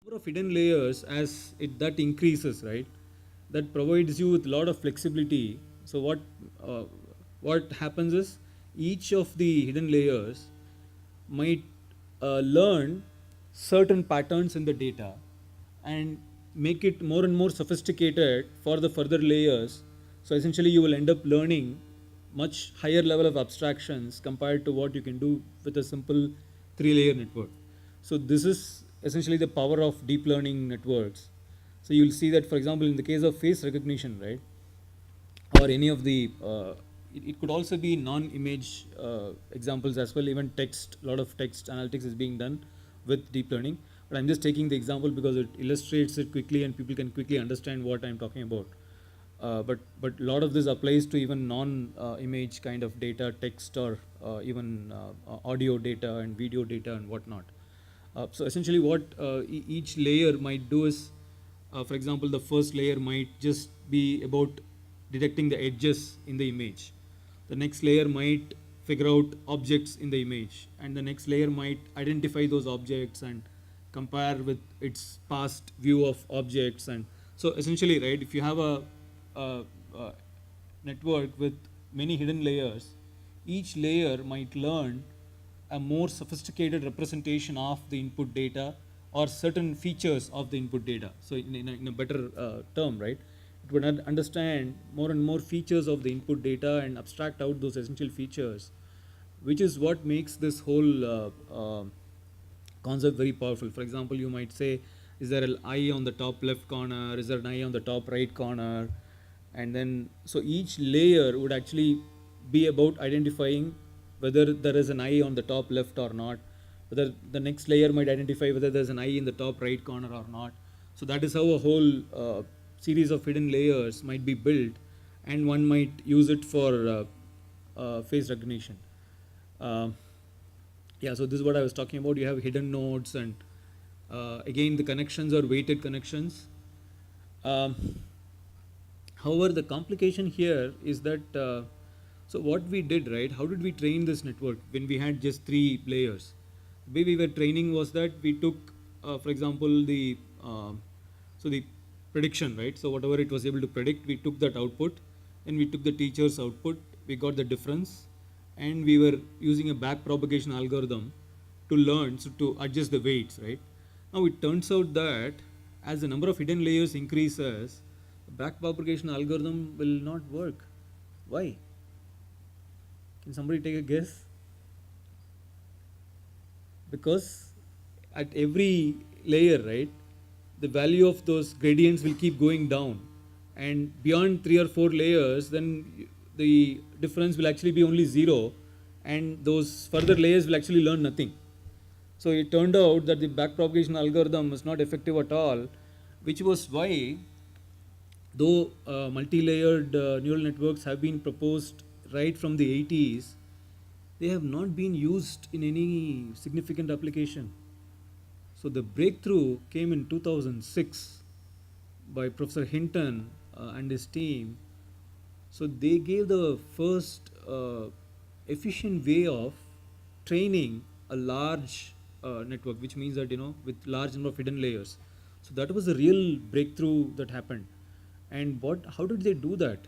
number of hidden layers as that increases, right? That provides you with a lot of flexibility. So uh, what happens is each of the hidden layers might learn certain patterns in the data and make it more and more sophisticated for the further layers. So essentially, you will end up learning much higher level of abstractions compared to what you can do with a simple three-layer network. So this is essentially the power of deep learning networks. So you'll see that, for example, in the case of face recognition, right, or any of the it could also be non-image examples as well. Even text, a lot of text analytics is being done with deep learning, but I'm just taking the example because it illustrates it quickly and people can quickly understand what I'm talking about. But a lot of this applies to even non-image kind of data, text, or even audio data and video data and whatnot. So essentially, what each layer might do is, for example, the first layer might just be about detecting the edges in the image. The next layer might figure out objects in the image, and the next layer might identify those objects and compare with its past view of objects. And so essentially, right, if you have a network with many hidden layers, each layer might learn a more sophisticated representation of the input data or certain features of the input data. So in a better term, right, it would understand more and more features of the input data and abstract out those essential features, which is what makes this whole concept very powerful. For example, you might say, is there an eye on the top left corner? Is there an eye on the top right corner? And then, so each layer would actually be about identifying whether there is an eye on the top left or not. Whether the next layer might identify whether there's an eye in the top right corner or not. So that is how a whole series of hidden layers might be built, and one might use it for face recognition. Um yeah, so this is what I was talking about. You have hidden nodes, and again, the connections are weighted connections. Um, However, the complication here is that so what we did, right? How did we train this network when we had just three layers? The way we were training was that we took, for example, the so the prediction, right? So whatever it was able to predict, we took that output, and we took the teacher's output. We got the difference, and we were using a back propagation algorithm to learn, so to adjust the weights, right? Now it turns out that as the number of hidden layers increases, the back propagation algorithm will not work. Why? Can somebody take a guess? Because at every layer, right, the value of those gradients will keep going down, and beyond 3 or 4 layers, then the difference will actually be only zero, and those further layers will actually learn nothing. So it turned out that the backpropagation algorithm was not effective at all, which was why, though multi-layered neural networks have been proposed right from the 80s, they have not been used in any significant application. So the breakthrough came in 2006 by Professor Hinton and his team. So they gave the first efficient way of training a large network, which means that, with large number of hidden layers. So that was a real breakthrough that happened. And how did they do that,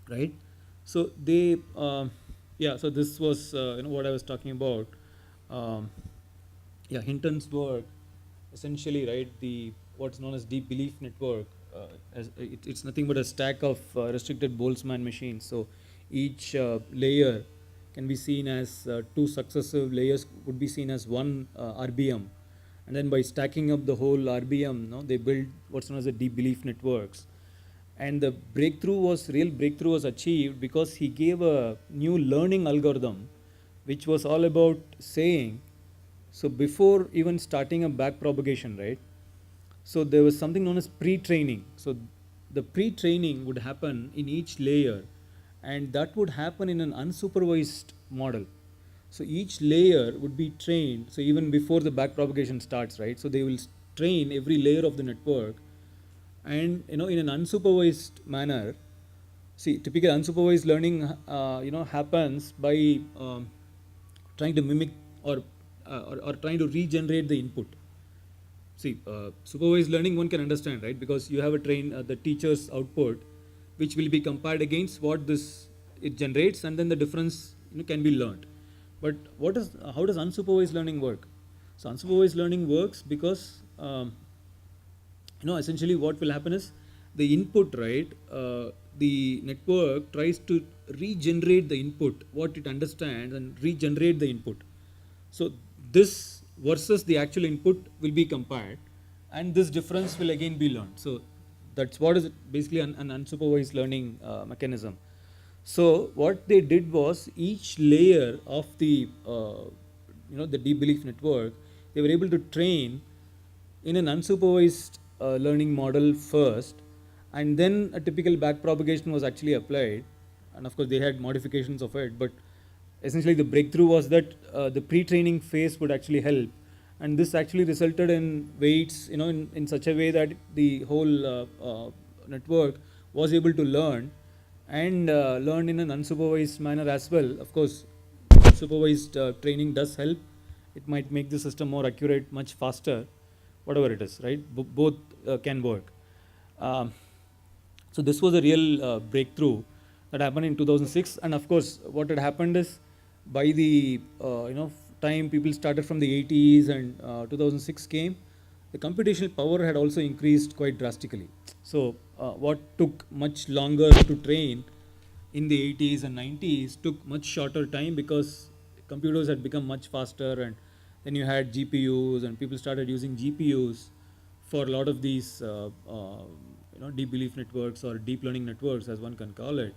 right? So they, yeah. So this was what I was talking about. Um, yeah, Hinton's work, essentially, right? The what's known as deep belief network. It's nothing but a stack of restricted Boltzmann machines. So each layer can be seen as two successive layers would be seen as one RBM, and then by stacking up the whole RBM, they build what's known as the deep belief networks. And the real breakthrough was achieved because he gave a new learning algorithm, which was all about saying, so before even starting a back propagation, right? So there was something known as pre-training. So the pre-training would happen in each layer, and that would happen in an unsupervised model. So each layer would be trained. So even before the back propagation starts, right? So they will train every layer of the network, and in an unsupervised manner. See, typical unsupervised learning, happens by trying to mimic or trying to regenerate the input. see, supervised learning one can understand, right? Because you have a the teacher's output, which will be compared against what this it generates, and then the difference can be learned. But how does unsupervised learning work? So unsupervised learning works because essentially what will happen is the input, right? The network tries to regenerate the input, what it understands, and regenerate the input. So this versus the actual input will be compared, and this difference will again be learned. So that's what is basically an unsupervised learning mechanism. So what they did was each layer of the the deep belief network, they were able to train in an unsupervised learning model first, and then a typical back propagation was actually applied, and of course they had modifications of it, but essentially the breakthrough was that the pre-training phase would actually help, and this actually resulted in weights in such a way that the whole network was able to learn and learn in an unsupervised manner as well. Of course, supervised training does help. It might make the system more accurate, much faster, whatever it is, right? Both can work. Um, so this was a real breakthrough that happened in 2006, and of course, what had happened is by the time people started from the 80s and 2006 came, the computational power had also increased quite drastically. So what took much longer to train in the 80s and 90s took much shorter time because computers had become much faster, and then you had GPUs and people started using GPUs for a lot of these deep belief networks or deep learning networks, as one can call it.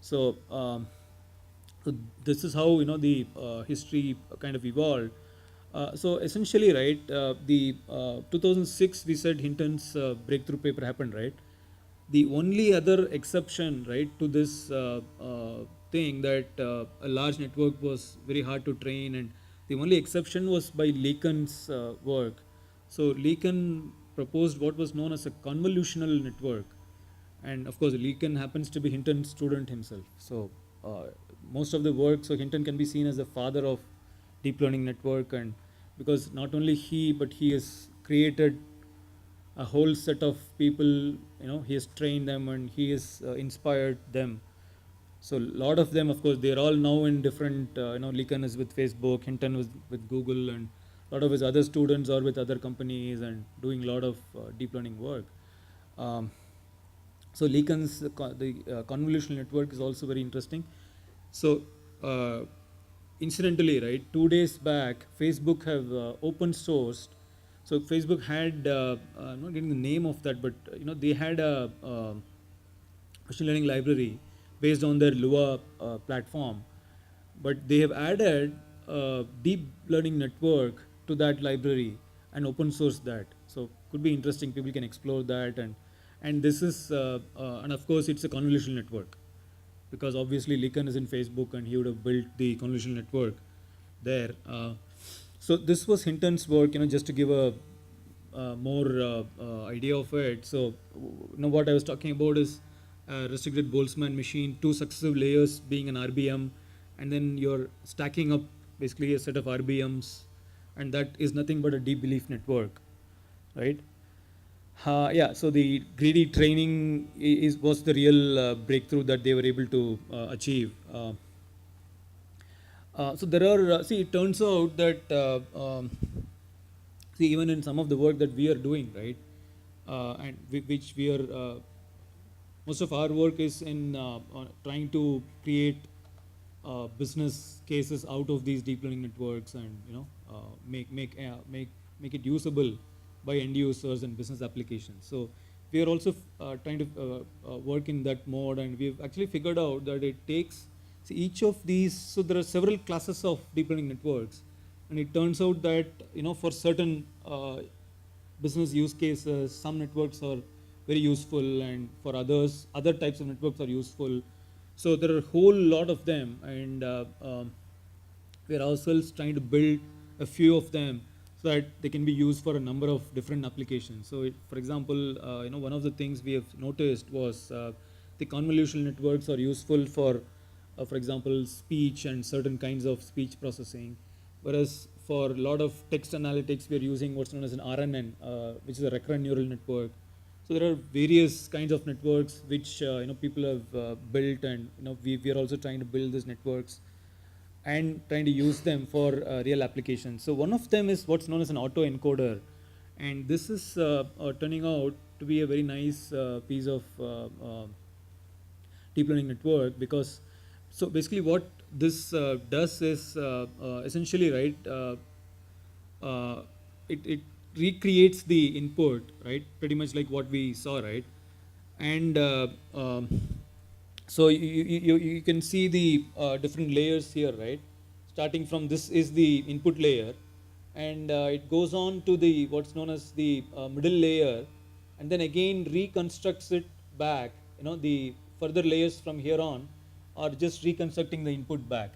So, so this is how the history kind of evolved. So essentially, right, the 2006 we said Hinton's breakthrough paper happened, right? The only other exception, right, to this thing that a large network was very hard to train, and the only exception was by Lacan's work. So Lacan proposed what was known as a convolutional network, and of course Lacan happens to be Hinton's student himself. So most of the work, so Hinton can be seen as the father of deep learning network, and because not only he but he has created a whole set of people, he has trained them and he has inspired them. So a lot of them, of course, they're all now in different, Lacan is with Facebook, Hinton was with Google, and a lot of his other students are with other companies and doing a lot of deep learning work. Um, so Lacan's the convolutional network is also very interesting. So incidentally, right, 2 days back, Facebook have open sourced. So Facebook had, I'm not getting the name of that, but they had a machine learning library based on their Lua platform, but they have added a deep learning network to that library and open source that. So could be interesting. People can explore that, and this is and of course it's a convolutional network, because obviously Lacan is in Facebook and he would have built the convolutional network there. So this was Hinton's work, just to give a more idea of it. So what I was talking about is a restricted Boltzmann machine, two successive layers being an RBM, and then you're stacking up basically a set of RBMs, and that is nothing but a deep belief network, right? Yeah, so the greedy training was the real breakthrough that they were able to achieve. So there are, see, it turns out that, see, even in some of the work that we are doing, right, and which we are, most of our work is in trying to create business cases out of these deep learning networks, and make it usable by end users and business applications. So we are also trying to work in that mode, and we've actually figured out that it takes, see, each of these. So there are several classes of deep learning networks, and it turns out that for certain business use cases, some networks are very useful, and for others, other types of networks are useful. So there are a whole lot of them, and we are ourselves trying to build a few of them so that they can be used for a number of different applications. So, for example, one of the things we have noticed was the convolutional networks are useful for example, speech and certain kinds of speech processing, whereas for a lot of text analytics, we are using what's known as an RNN, which is a recurrent neural network. So there are various kinds of networks which people have built, and we are also trying to build these networks and trying to use them for real applications. So one of them is what's known as an autoencoder, and this is turning out to be a very nice piece of deep learning network, because so basically what this does is essentially, right, it recreates the input, right, pretty much like what we saw, right, and so you can see the different layers here, right, starting from this is the input layer, and it goes on to the what's known as the middle layer, and then again reconstructs it back. The further layers from here on are just reconstructing the input back.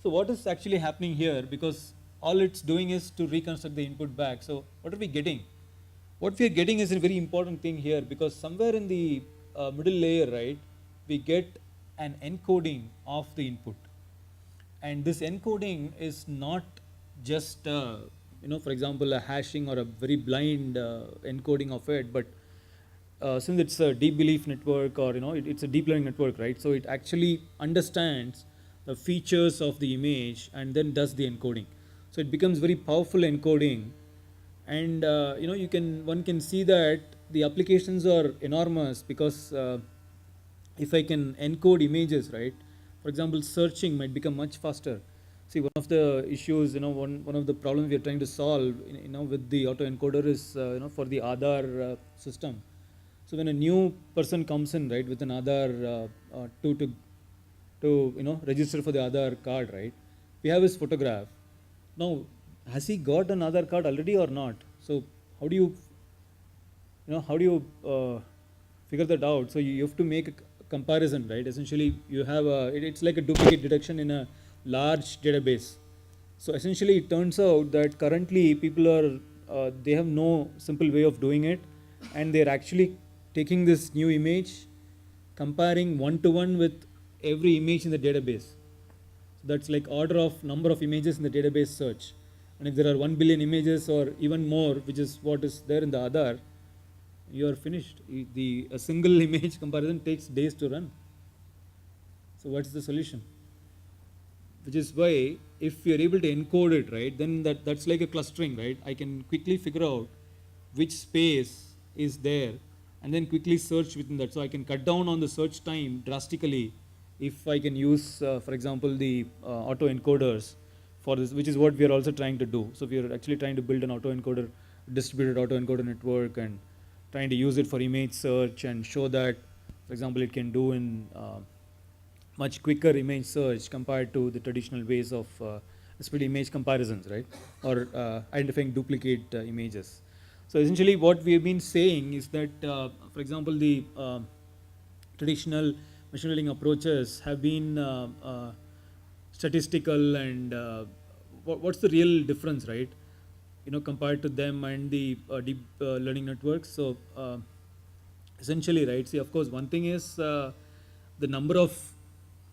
So what is actually happening here, because all it's doing is to reconstruct the input back. So what are we getting? What we are getting is a very important thing here, because somewhere in the middle layer, right, we get an encoding of the input, and this encoding is not just for example a hashing or a very blind encoding of it, but since it's a deep belief network, or it's a deep learning network, right, so it actually understands the features of the image and then does the encoding. So it becomes very powerful encoding, and one can see that the applications are enormous, because if I can encode images, right, for example, searching might become much faster. See, one of the issues, one of the problems we are trying to solve, with the autoencoder is, for the Aadhaar system. So when a new person comes in, right, with an Aadhaar to register for the Aadhaar card, right, we have his photograph. Now, has he got an Aadhaar card already or not? So how do you figure that out? So you have to make a comparison, right? Essentially, you have it's like a duplicate detection in a large database. So essentially, it turns out that currently people are they have no simple way of doing it, and they're actually taking this new image, comparing one to one with every image in the database. So that's like order of number of images in the database search. And if there are 1 billion images or even more, which is what is there in the Aadhaar, you are finished. A single image comparison takes days to run. So what's the solution? Which is why if you're able to encode it, right, then that's like a clustering, right? I can quickly figure out which space is there and then quickly search within that. So I can cut down on the search time drastically if I can use, for example, the autoencoders for this, which is what we are also trying to do. So we are actually trying to build an autoencoder, distributed autoencoder network, and trying to use it for image search and show that, for example, it can do in much quicker image search compared to the traditional ways of especially image comparisons, right, or identifying duplicate images. So essentially what we have been saying is that, for example, the traditional machine learning approaches have been statistical, and what's the real difference, right, compared to them and the deep learning networks. So essentially, right, see, of course, one thing is the number of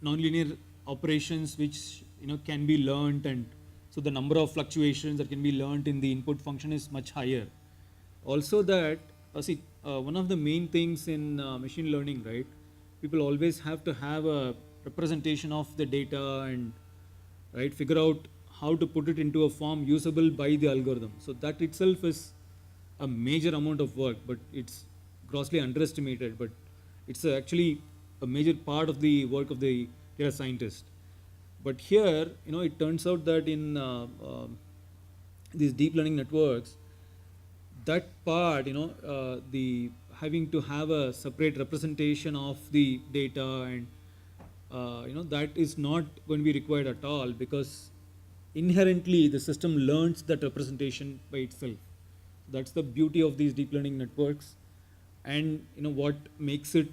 nonlinear operations which can be learnt, and so the number of fluctuations that can be learnt in the input function is much higher. Also that, see, one of the main things in machine learning, right, people always have to have a representation of the data and, right, figure out how to put it into a form usable by the algorithm. So that itself is a major amount of work, but it's grossly underestimated, but it's actually a major part of the work of the data scientist. But here, it turns out that in these deep learning networks, that part, the having to have a separate representation of the data, and that is not going to be required at all, because inherently the system learns that representation by itself. That's the beauty of these deep learning networks, and what makes it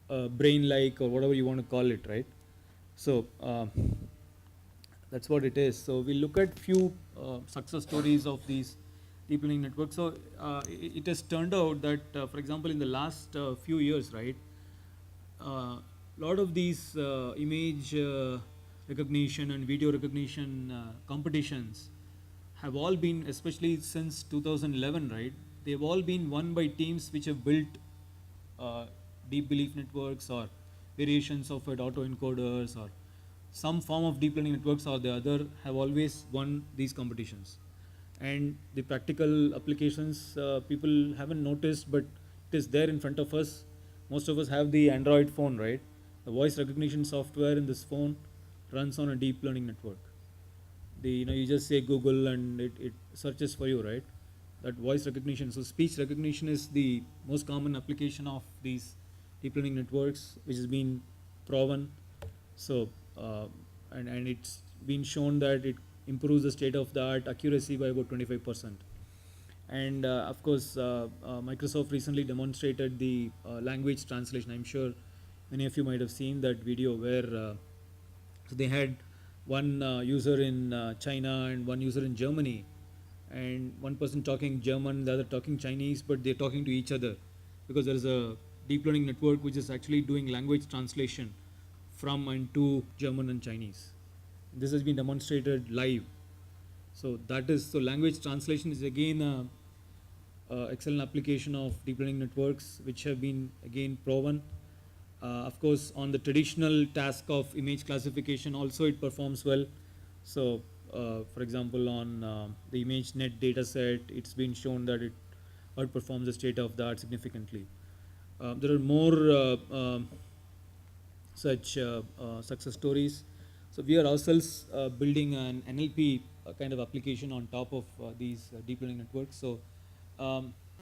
brain-like, or whatever you want to call it, right? So that's what it is. So we look at few success stories of these deep learning networks. So it has turned out that, for example, in the last few years, right, lot of these image recognition and video recognition competitions have all been, especially since 2011, right? They've all been won by teams which have built uh, deep belief networks or variations of it, autoencoders or some form of deep learning networks or the other have always won these competitions. And the practical applications people haven't noticed, but it is there in front of us. Most of us have the Android phone, right? The voice recognition software in this phone runs on a deep learning network. You just say Google and it searches for you, right? That voice recognition. So speech recognition is the most common application of these deep learning networks, which has been proven. So and it's been shown that it improves the state of the art accuracy by about 25%. And of course, Microsoft recently demonstrated the language translation. I'm sure many of you might have seen that video where so they had one user in China and one user in Germany, and one person talking German, the other talking Chinese, but they're talking to each other because there is a deep learning network which is actually doing language translation from and to German and Chinese. This has been demonstrated live. So that is, so language translation is again a excellent application of deep learning networks which have been again proven. Of course, on the traditional task of image classification also it performs well. So for example, on the ImageNet dataset, it's been shown that it outperforms the state of the art significantly. There are more such success stories. So we are ourselves building an NLP kind of application on top of these deep learning networks. So